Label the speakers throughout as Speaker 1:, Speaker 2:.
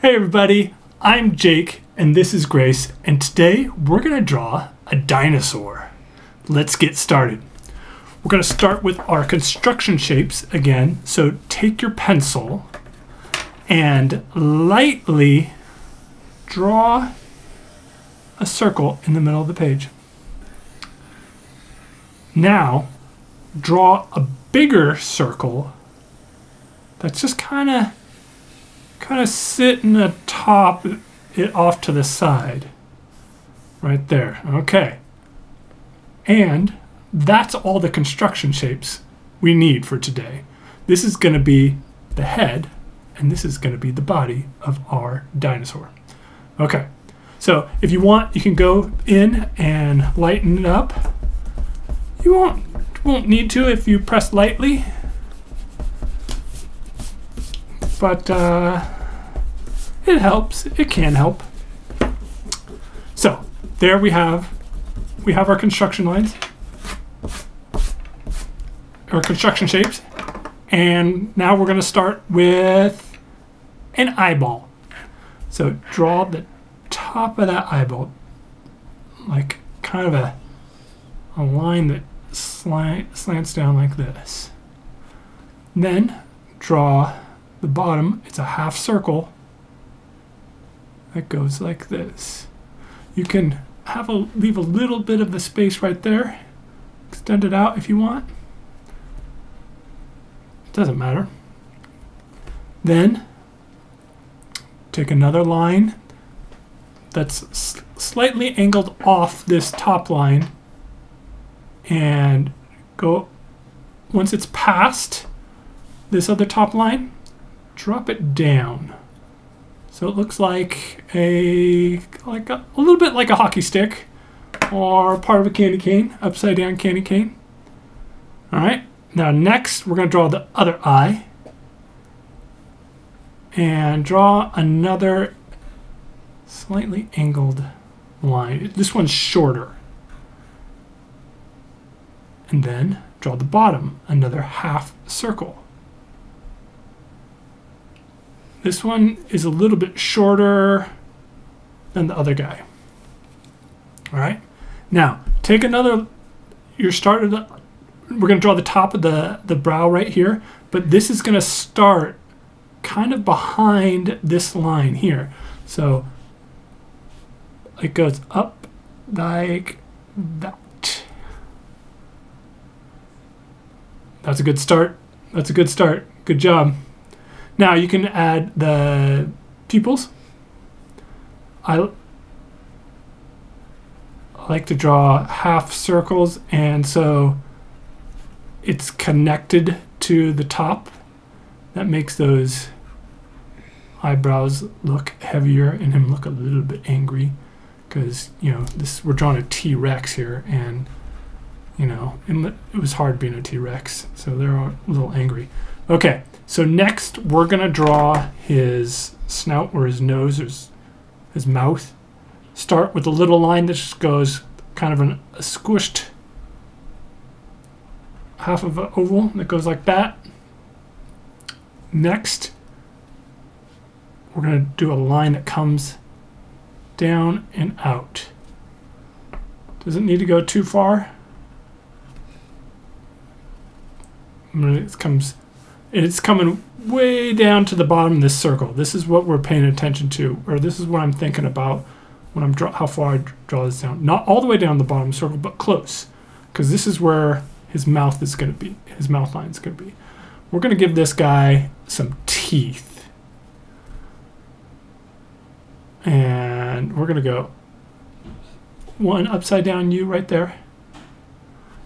Speaker 1: Hey everybody, I'm Jake and this is Grace, and today we're going to draw a dinosaur. Let's get started. We're going to start with our construction shapes again, so take your pencil and lightly draw a circle in the middle of the page. Now draw a bigger circle that's just kind of sitting atop it off to the side. Right there. Okay. And that's all the construction shapes we need for today. This is going to be the head, and this is going to be the body of our dinosaur. Okay. So if you want, you can go in and lighten it up. You won't need to if you press lightly. But it helps. It can help. So there we have our construction lines, our construction shapes, and now we're going to start with an eyeball. So draw the top of that eyeball, like kind of a line that slants down like this. Then draw the bottom. It's a half circle that goes like this. You can leave a little bit of the space right there. Extend it out if you want. Doesn't matter. Then take another line that's slightly angled off this top line and go, once it's past this other top line, drop it down. So it looks like a little bit like a hockey stick or part of a candy cane, upside down candy cane. All right. Now next we're going to draw the other eye and draw another slightly angled line. This one's shorter. And then draw the bottom, another half circle. This one is a little bit shorter than the other guy. All right. Now take another. We're going to draw the top of the brow right here, but this is going to start kind of behind this line here. So it goes up like that. That's a good start. That's a good start. Good job. Now you can add the pupils. I like to draw half circles, and so it's connected to the top. That makes those eyebrows look heavier and him look a little bit angry, because we're drawing a T-Rex here, and it was hard being a T-Rex, so they're a little angry. Okay. So next we're going to draw his snout or his nose or his mouth. Start with a little line that just goes kind of a squished half of an oval that goes like that. Next, we're going to do a line that comes down and out. Doesn't need to go too far. It's coming way down to the bottom of this circle. This is what we're paying attention to, or this is what I'm thinking about when I'm how far I draw this down. Not all the way down the bottom of the circle, but close, because this is where his mouth is going to be. His mouth line is going to be. We're going to give this guy some teeth, and we're going to go one upside down U right there.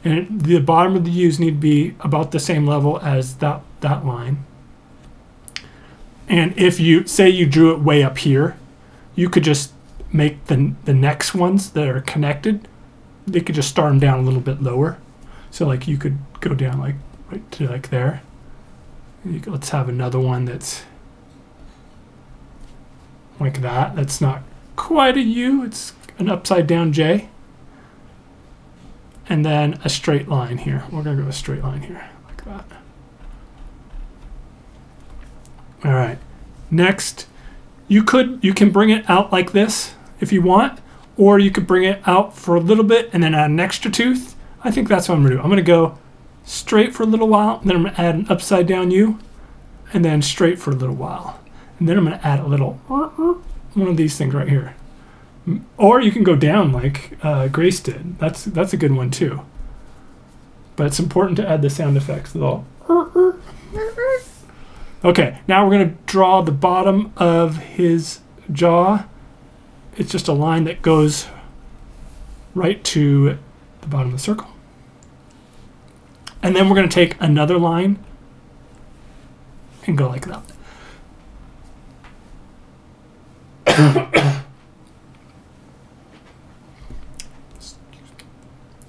Speaker 1: And the bottom of the U's need to be about the same level as that line. And if you say you drew it way up here, you could just make the next ones that are connected, they could just start them down a little bit lower. So like you could go down like right to like there. Let's have another one that's like that. That's not quite a U, it's an upside down J. And then a straight line here. We're going to go a straight line here, like that. All right. Next, You can bring it out like this if you want, or you could bring it out for a little bit and then add an extra tooth. I think that's what I'm gonna do. I'm gonna go straight for a little while, and then I'm gonna add an upside down U, and then straight for a little while. And then I'm gonna add a little one of these things right here. Or you can go down like Grace did. That's a good one too. But it's important to add the sound effects. The little okay, now we're going to draw the bottom of his jaw. It's just a line that goes right to the bottom of the circle. And then we're going to take another line and go like that.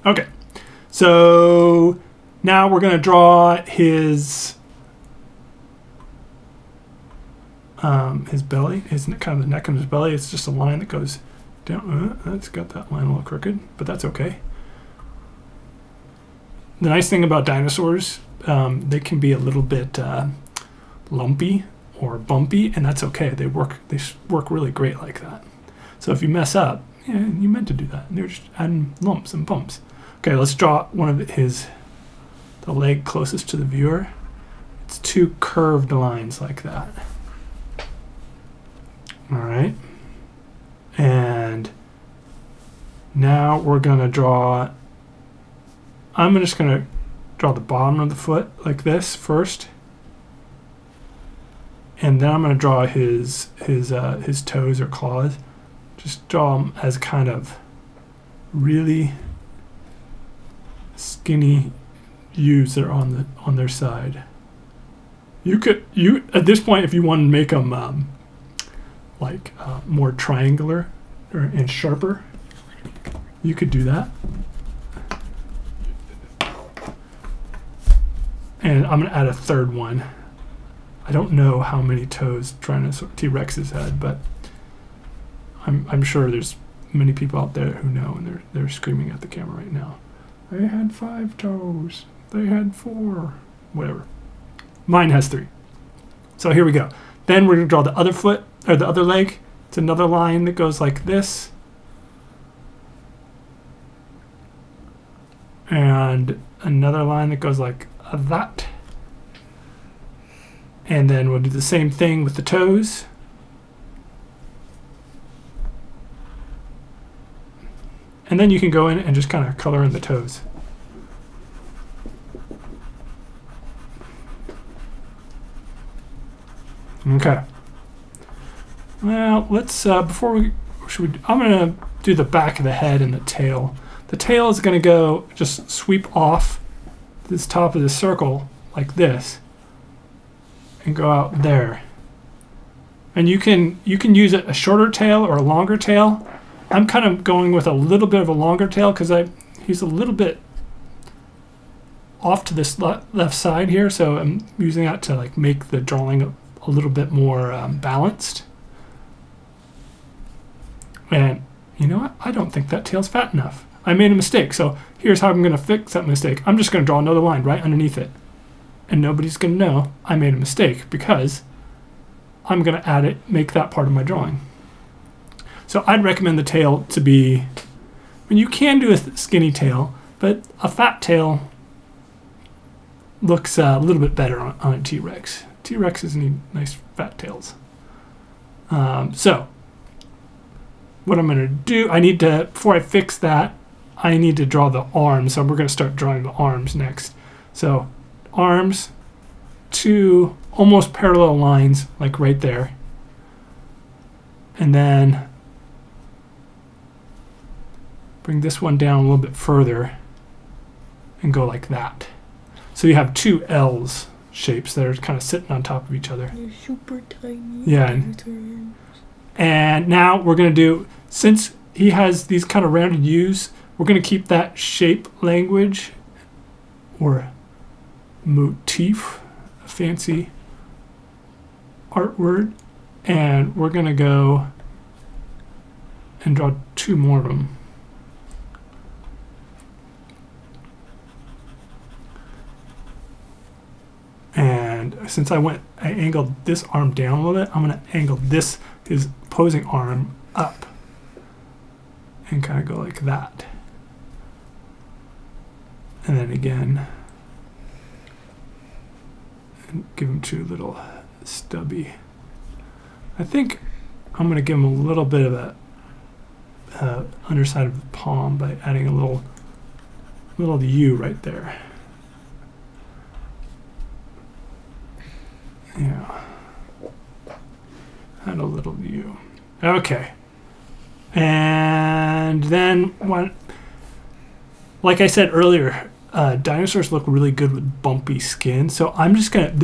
Speaker 1: Okay, so now we're going to draw his belly, kind of the neck of his belly. It's just a line that goes down. It's got that line a little crooked, but that's okay. The nice thing about dinosaurs, they can be a little bit lumpy or bumpy, and that's okay. They work really great like that. So if you mess up, yeah, you meant to do that. And they're just adding lumps and bumps. Okay, let's draw one of the leg closest to the viewer. It's two curved lines like that. All right. And now we're gonna draw, I'm just gonna draw the bottom of the foot like this first. And then I'm gonna draw his toes or claws. Just draw them as kind of really skinny U's that are on their side. You at this point, if you want to make them more triangular and sharper, you could do that. And I'm gonna add a third one. I don't know how many toes T-Rexes had, but I'm sure there's many people out there who know, and they're screaming at the camera right now. They had 5 toes. They had 4. Whatever. Mine has 3. So here we go. Then we're gonna draw the other foot, or the other leg. It's another line that goes like this. And another line that goes like that. And then we'll do the same thing with the toes. And then you can go in and just kind of color in the toes. Okay. Well, let's I'm gonna do the back of the head and the tail. The tail is gonna go just sweep off this top of the circle like this and go out there. And you can use a shorter tail or a longer tail. I'm kind of going with a little bit of a longer tail because he's a little bit off to this left side here, so I'm using that to like make the drawing a little bit more balanced. And you know what? I don't think that tail's fat enough. I made a mistake, so here's how I'm going to fix that mistake. I'm just going to draw another line right underneath it. And nobody's going to know I made a mistake because I'm going to make that part of my drawing. So I'd recommend the tail to be, I mean, you can do a skinny tail, but a fat tail looks a little bit better on a T-Rex. T-Rexes need nice fat tails. So what I'm going to do, before I fix that, I need to draw the arms. So we're going to start drawing the arms next. So arms, 2 almost parallel lines, like right there. And then bring this one down a little bit further and go like that. So you have 2 L's shapes that are kind of sitting on top of each other.
Speaker 2: They're super tiny.
Speaker 1: Yeah. And now we're going to do, since he has these kind of rounded U's, we're going to keep that shape language or motif, a fancy art word, and we're going to go and draw 2 more of them. And since I angled this arm down a little bit, I'm going to angle this his opposing arm up and kind of go like that. And then again, and give him 2 little stubby. I think I'm going to give him a little bit of a underside of the palm by adding a little U right there. Yeah. Add a little U. Okay. And then like I said earlier, dinosaurs look really good with bumpy skin. So I'm just gonna,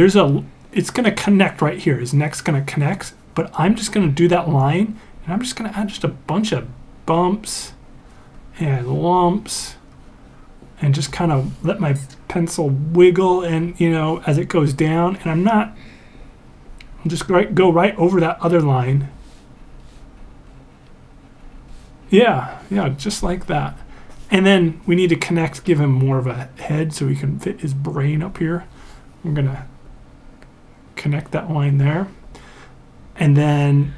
Speaker 1: it's gonna connect right here. His neck's gonna connect, but I'm just gonna do that line, and I'm just gonna add just a bunch of bumps and lumps, and just kind of let my pencil wiggle, and as it goes down. And I'll just go right over that other line. Yeah, just like that. And then we need to connect, give him more of a head so we can fit his brain up here. I'm gonna connect that line there. And then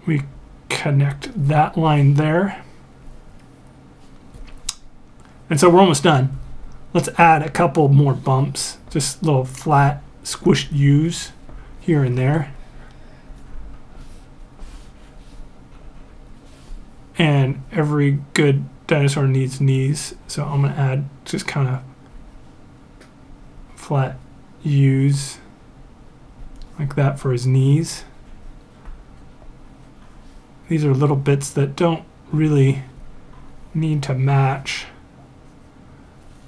Speaker 1: we connect that line there. And so we're almost done. Let's add a couple more bumps, just little flat squished U's here and there. And every good dinosaur needs knees, so I'm going to add just kind of flat U's like that for his knees. These are little bits that don't really need to match.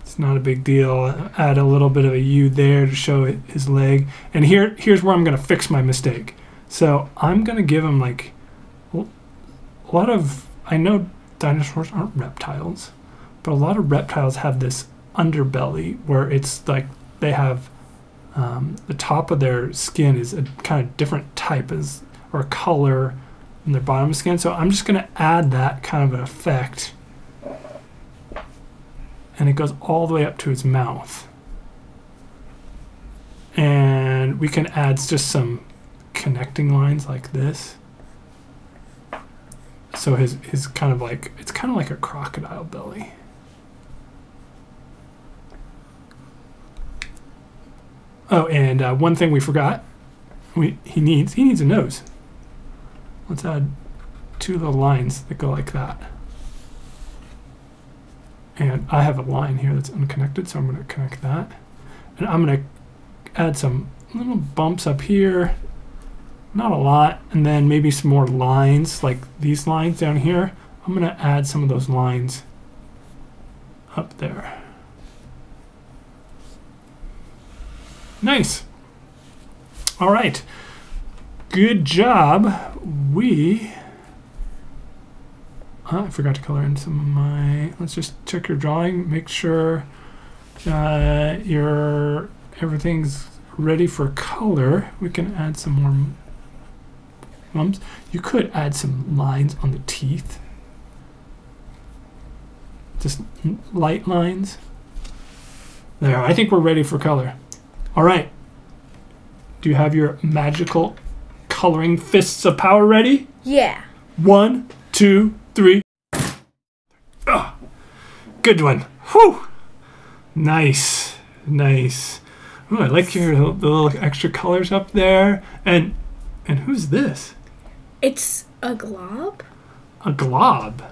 Speaker 1: It's not a big deal. Add a little bit of a U there to show his leg. And here's where I'm going to fix my mistake. So I'm going to give him like a lot of, I know dinosaurs aren't reptiles, but a lot of reptiles have this underbelly where it's like they have the top of their skin is a kind of different type or color than their bottom skin. So I'm just going to add that kind of an effect, and it goes all the way up to his mouth. And we can add just some connecting lines like this. So his kind of like, it's kind of like a crocodile belly. Oh, and one thing we forgot, he needs a nose. Let's add 2 little lines that go like that. And I have a line here that's unconnected, so I'm going to connect that. And I'm going to add some little bumps up here. Not a lot, and then maybe some more lines, like these lines down here. I'm going to add some of those lines up there. Nice. All right. Good job. I forgot to color in some of my, let's just check your drawing, make sure everything's ready for color. We can add some more bumps. You could add some lines on the teeth. Just light lines. There, I think we're ready for color. All right. Do you have your magical coloring fists of power ready?
Speaker 2: Yeah.
Speaker 1: 1, 2, 3. Oh, good one. Whew. Nice. Nice. Ooh, I like the little extra colors up there. And who's this?
Speaker 2: It's a glob.
Speaker 1: A glob?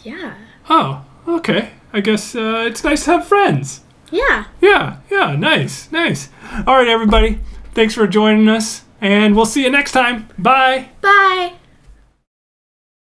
Speaker 2: Yeah.
Speaker 1: Oh, okay. I guess it's nice to have friends.
Speaker 2: Yeah.
Speaker 1: Yeah, nice, nice. All right, everybody. Thanks for joining us, and we'll see you next time. Bye.
Speaker 2: Bye.